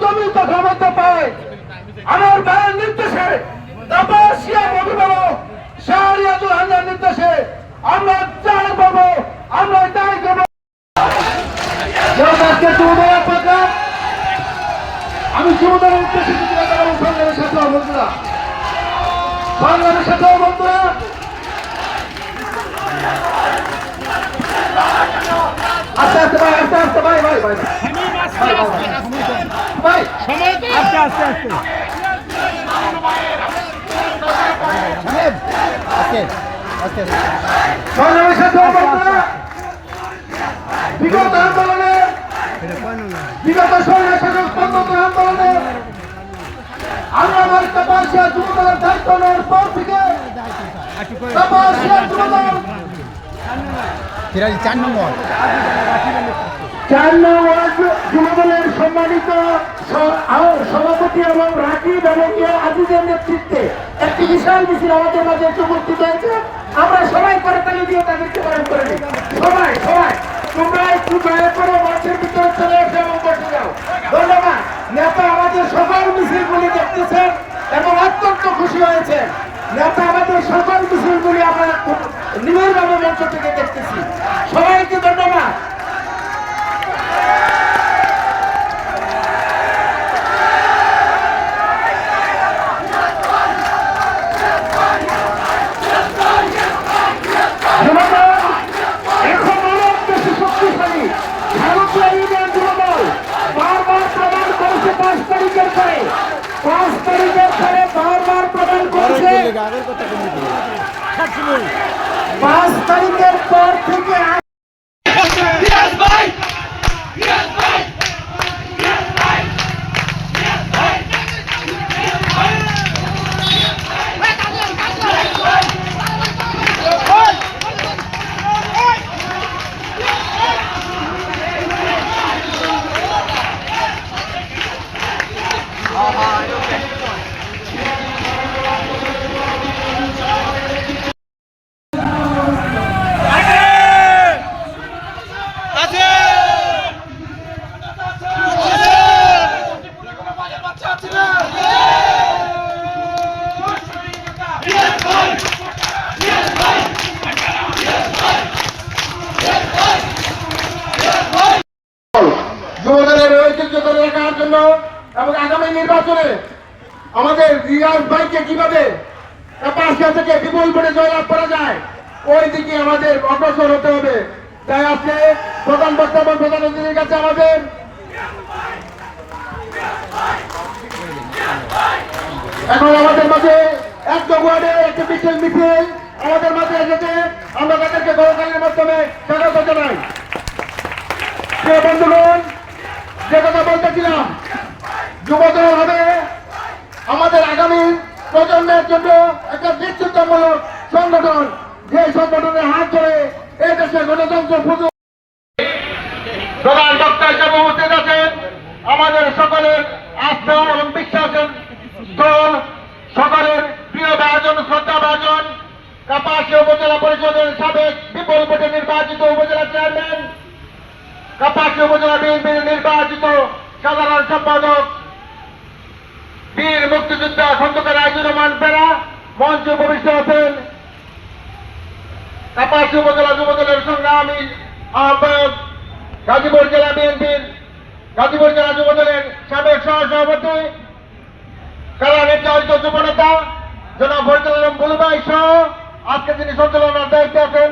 আমি ক্ষমতা পাই আমার ভাইয়ের নির্দেশে তপস্যা মধুবল শাহরিয়াতুল হান্নার নির্দেশে আমরা চাই পাবো, আমরা তাই দেবো। আমি যুবদলের উদ্দেশ্যে সংগ্রামের সাথে বন্ধুরা, সংগ্রামের সাথে বন্ধুরা, আস্তে আস্তে ভাই, আস্তে আস্তে ভাই, ভাই ভাই ভাই আস্তে আস্তে আস্তে সংগ্রামের সাথে বন্ধুরা, বিগত আন্দোলনে বিগত আন্দোলনে আমরা আমার তপস্যা যুবদলের দায়িত্ব নেওয়ার পর থেকে তপস্যা যুবদল 4 নম্বর যুবদলের সম্মানিত সভাপতি এবং রাকিব এবং আজিজের নেতৃত্বে একটি বিশাল মিছিল আমাদের মাঝে উপস্থিত হয়েছে। আমরা সবাই করে তালি দিয়ে তাদেরকে বরণ করে নিই। সবাই সবাই তোমরা একটু দয়া করে মাঠের ভিতরে চলে এসে এবং বসে যাও। ধন্যবাদ। নেতা আমাদের সকল মিছিলগুলি দেখতেছেন এবং অত্যন্ত খুশি হয়েছে। নেতা আমাদের সকল মিছিলগুলি আমরা নিবিড়ভাবে মঞ্চ থেকে দেখতেছি। সবাইকে ধন্যবাদ। পাঁচ তারিখের পর থেকে যুবদলের ঐতিহ্য ধরে রাখার জন্য এবং আগামী নির্বাচনে আমাদের রিয়াজ ভাইকে কিভাবে পাশিয়া থেকে বিপুল ভোটে জয়লাভ করা যায় ওই দিকে আমাদের অগ্রসর হতে হবে। তাই আজকে প্রধান বক্তব্য প্রধান অতিথির কাছে আমাদের এখন আমাদের মাঝে একদম ওয়ার্ডে একটি বিশাল মিছিল আমাদের মাঝে এসেছে। আমরা তাদেরকে গণতান্ত্রের মাধ্যমে স্বাগত জানাই। প্রিয় বন্ধুগণ, যে কথা বলতেছিলাম, যুবদল হবে আমাদের আগামী প্রজন্মের জন্য একটা নেতৃত্বমূলক সংগঠন, যে সংগঠনের হাত ধরে এই দেশে গণতন্ত্র ফুটে। প্রধান বক্তা হিসেবে উপস্থিত আছেন আমাদের সকলের আস্থা এবং বিশ্বাসের স্থল, সকলের প্রিয় ভাজন, শ্রদ্ধা ভাজন, কাপাসিয়া উপজেলা পরিষদের সাবেক বিপুল ভোটে নির্বাচিত উপজেলা চেয়ারম্যান, কাপাসিয়া উপজেলা বিএনপির নির্বাচিত সাধারণ সম্পাদক বীর মুক্তিযোদ্ধা খন্দকার আইজুর রহমান বেরা মঞ্চে উপবিষ্ট আছেন। কাপাসিয়া উপজেলা যুবদলের সংগ্রামী আহ্বায়ক, গাজীপুর জেলা বিএনপির গাজীপুর জেলা যুবদলের সাবেক সহসভাপতি, সারা নির্যাতিত যুবনেতা জনাব ফজলুল আলম বুলু ভাই সহ আজকে তিনি সঞ্চালনার দায়িত্বে আছেন।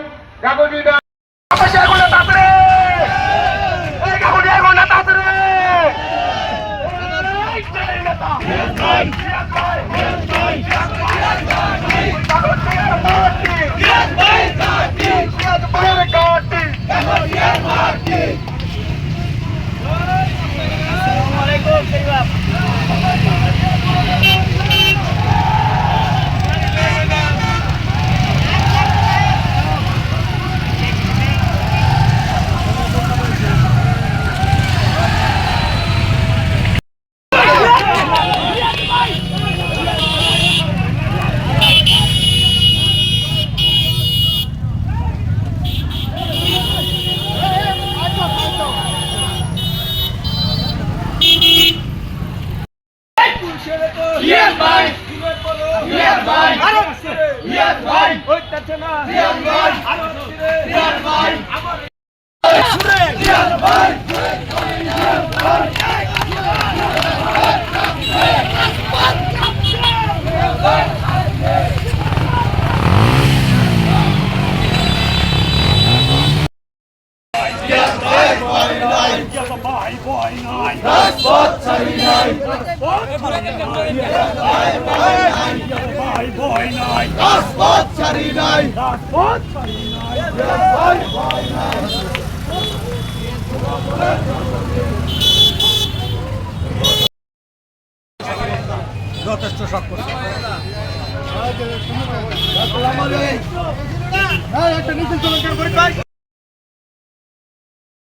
নাই, রাজপথ ছাড়ি নাই, ভয় নাই। যথেষ্ট সব করছে। একটা মিছিল চলন